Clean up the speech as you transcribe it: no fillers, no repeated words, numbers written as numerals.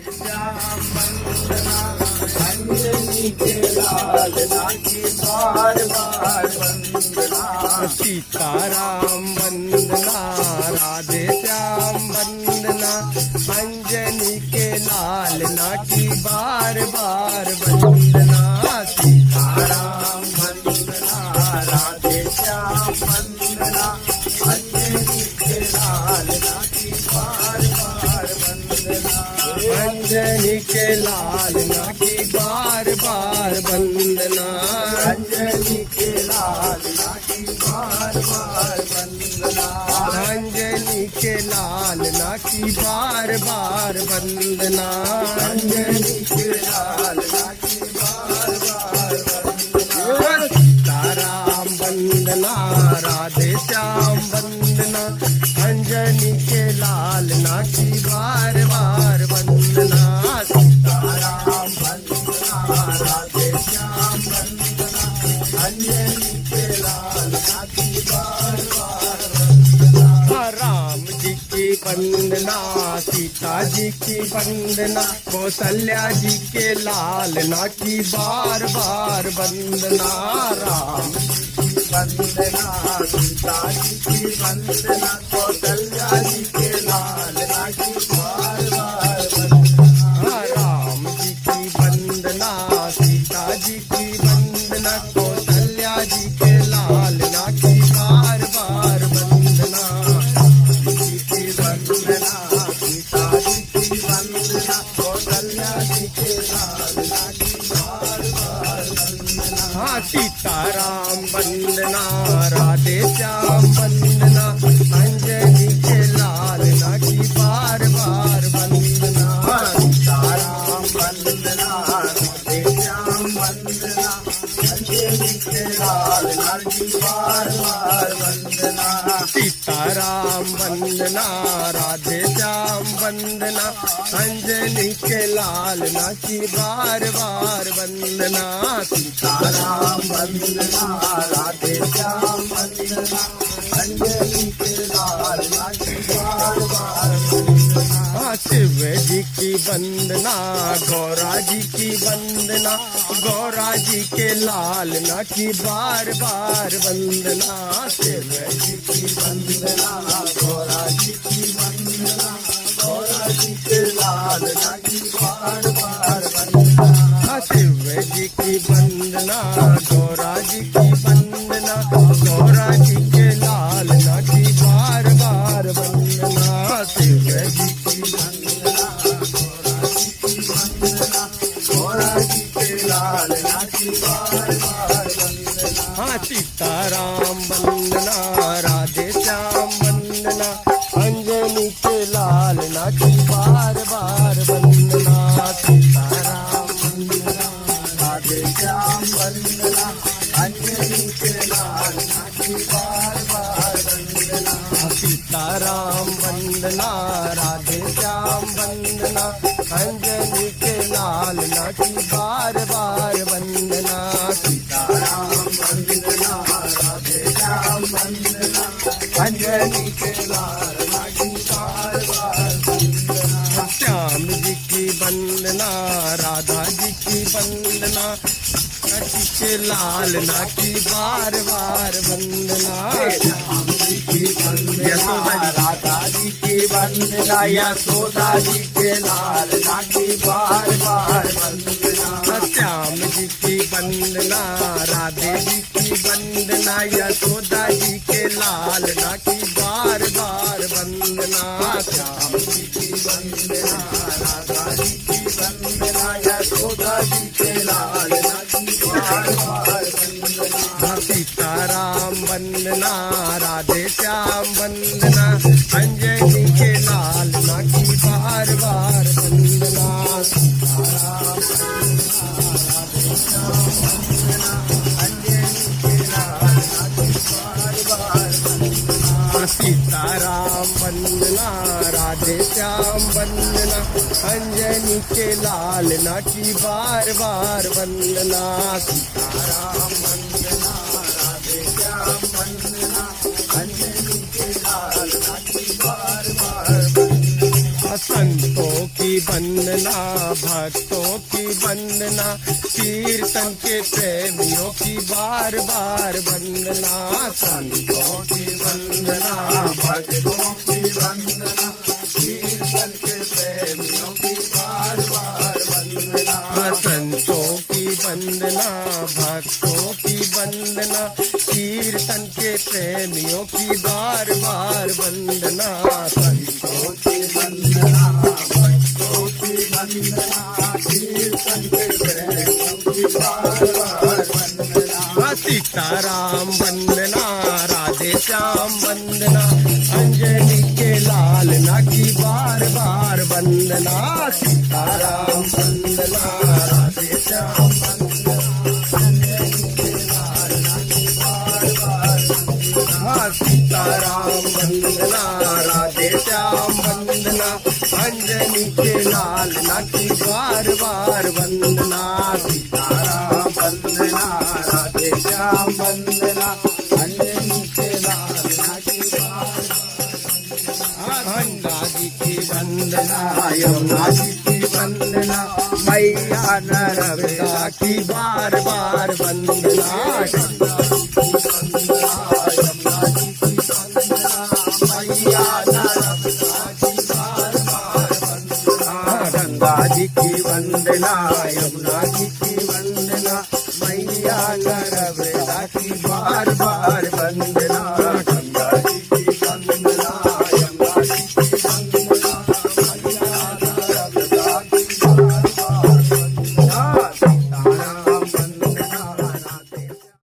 श्याम वंदना अंजनी के लालना की बार बार वंदना। सीताराम वंदना राधे श्याम वंदना अंजनी के लालना की बार बार वंदना। सीताराम वंदना राधे श्याम वंदना अंजनी के लालना की बार बार वंदना। अंजनी के लालना की बार बार वंदना। अंजनी के लालना की बार बार वंदना। अंजनी के लालना की बार बार वंदना। अंजनी के लालना की बार बार वंदना। सीताराम वंदना राधे श्याम वंदना अंजनी के लालना की बार बार वंदना। सीताराम वंदना राधे श्याम वंदना अंजनी के लालना की बार बार वंदना। राम जी की वंदना सीता जी की वंदना कौशल्या जी के लालना की बार बार वंदना। राम वंदना सीता जी की वंदना कौशल्या जी के लालना की बार बार वंदना। राम जी की वंदना सीता जी की वंदना कौशल्या जी के लालना की बार बार वंदना। जी की वंदना सीता जी की वंदना कौशल्या जी के लालना की बार बार वंदना। सीताराम वंदना राधे श्याम वंदना अंजनी के लालना की बार बार वंदना। सीताराम वंदना राधे श्याम वंदना अंजनी के लालना की बार बार वंदना। सीताराम वंदना राधे श्याम वंदना अंजनी के लालना की बार बार वंदना। सीताराम वंदना राधे श्याम वंदना अंजनी के लालना की बार बार वंदना। शिव जी की वंदना गौरा जी की वंदना गौरा जी के लालना की बार बार वंदना। शिव जी की वंदना गौरा जी की वंदना गौरा जी के लालना की बार बार वंदना। शिव जी की वंदना गौरा जी की वंदना गौरा जी के लालना की बार बार वंदना। शिव जी की वंदना गौरा जी की वंदना गौरा जी के लालना की बार बार वंदना। सीताराम वंदना राधे श्याम वंदना अंजनी के लालना की बार बार वंदना। सीताराम वंदना राधे श्याम वंदना अंजनी के लालना की बार बार वंदना। सीताराम वंदना राधे श्याम वंदना अंजनी के लालना की बार बार वंदना। सीताराम वंदना राधे श्याम वंदना अंजनी के लालना की बार बार वंदना। श्याम जी की वंदना राधा जी की वंदना जी के लालना की बार बार वंदना। श्याम जी की वंदना राधा जी की वंदना यशोदा जी के लालना की बार बार वंदना। श्याम जी की वंदना राधे जी की वंदना यशोदा जी के लालना की बार बार वंदना। श्याम जी की वंदना राधा जी की वंदना यशोदा जी के लालना की बार बार वंदना। सीताराम वंदना राधे श्याम वंदना अंजनी के लालना की बार बार वंदना। सीताराम राधे श्याम वंदना अंजनी के लालना की बार बार वंदना। सीताराम वंदना राधे श्याम वंदना अंजनी के लालना की बार बार वंदना। सीताराम वंदना राधे श्याम वंदना अंजनी के लालना की बार बार वंदना। संतों की वंदना, भक्तों की वंदना, कीर्तन के प्रेमियों की बार बार वंदना, संतों की वंदना, भक्तों की वंदना, कीर्तन के प्रेमियों की बार बार वंदना, संतों की वंदना, भक्तों की वंदना, कीर्तन के प्रेमियों की बार बार वंदना, संतों की वंदना, भक्तों की वंदना, कीर्तन के प्रेमियों की बार बार वंदना, सीताराम वंदना, राधे श्याम वंदना, अंजनी के लाल ना की बार बार वंदना, सीताराम वंदना, राधे श्याम वंदना, अंजनी के लाल ना की बार बार वंदना, सीताराम वंदना, राधे श्याम वंदना, अंजनी के लाल ना की बार बार वंदना, सीताराम वंदना, राधे श्याम वंदना, अंजनी के लाल ना की बार गंगा जी की वंदना, यमुना जी की वंदना, मैया नर्मदा की बार बार वंदना, गंगा जी की वंदना, यमुना जी की वंदना, मैया नर्मदा की बार बार वंदना।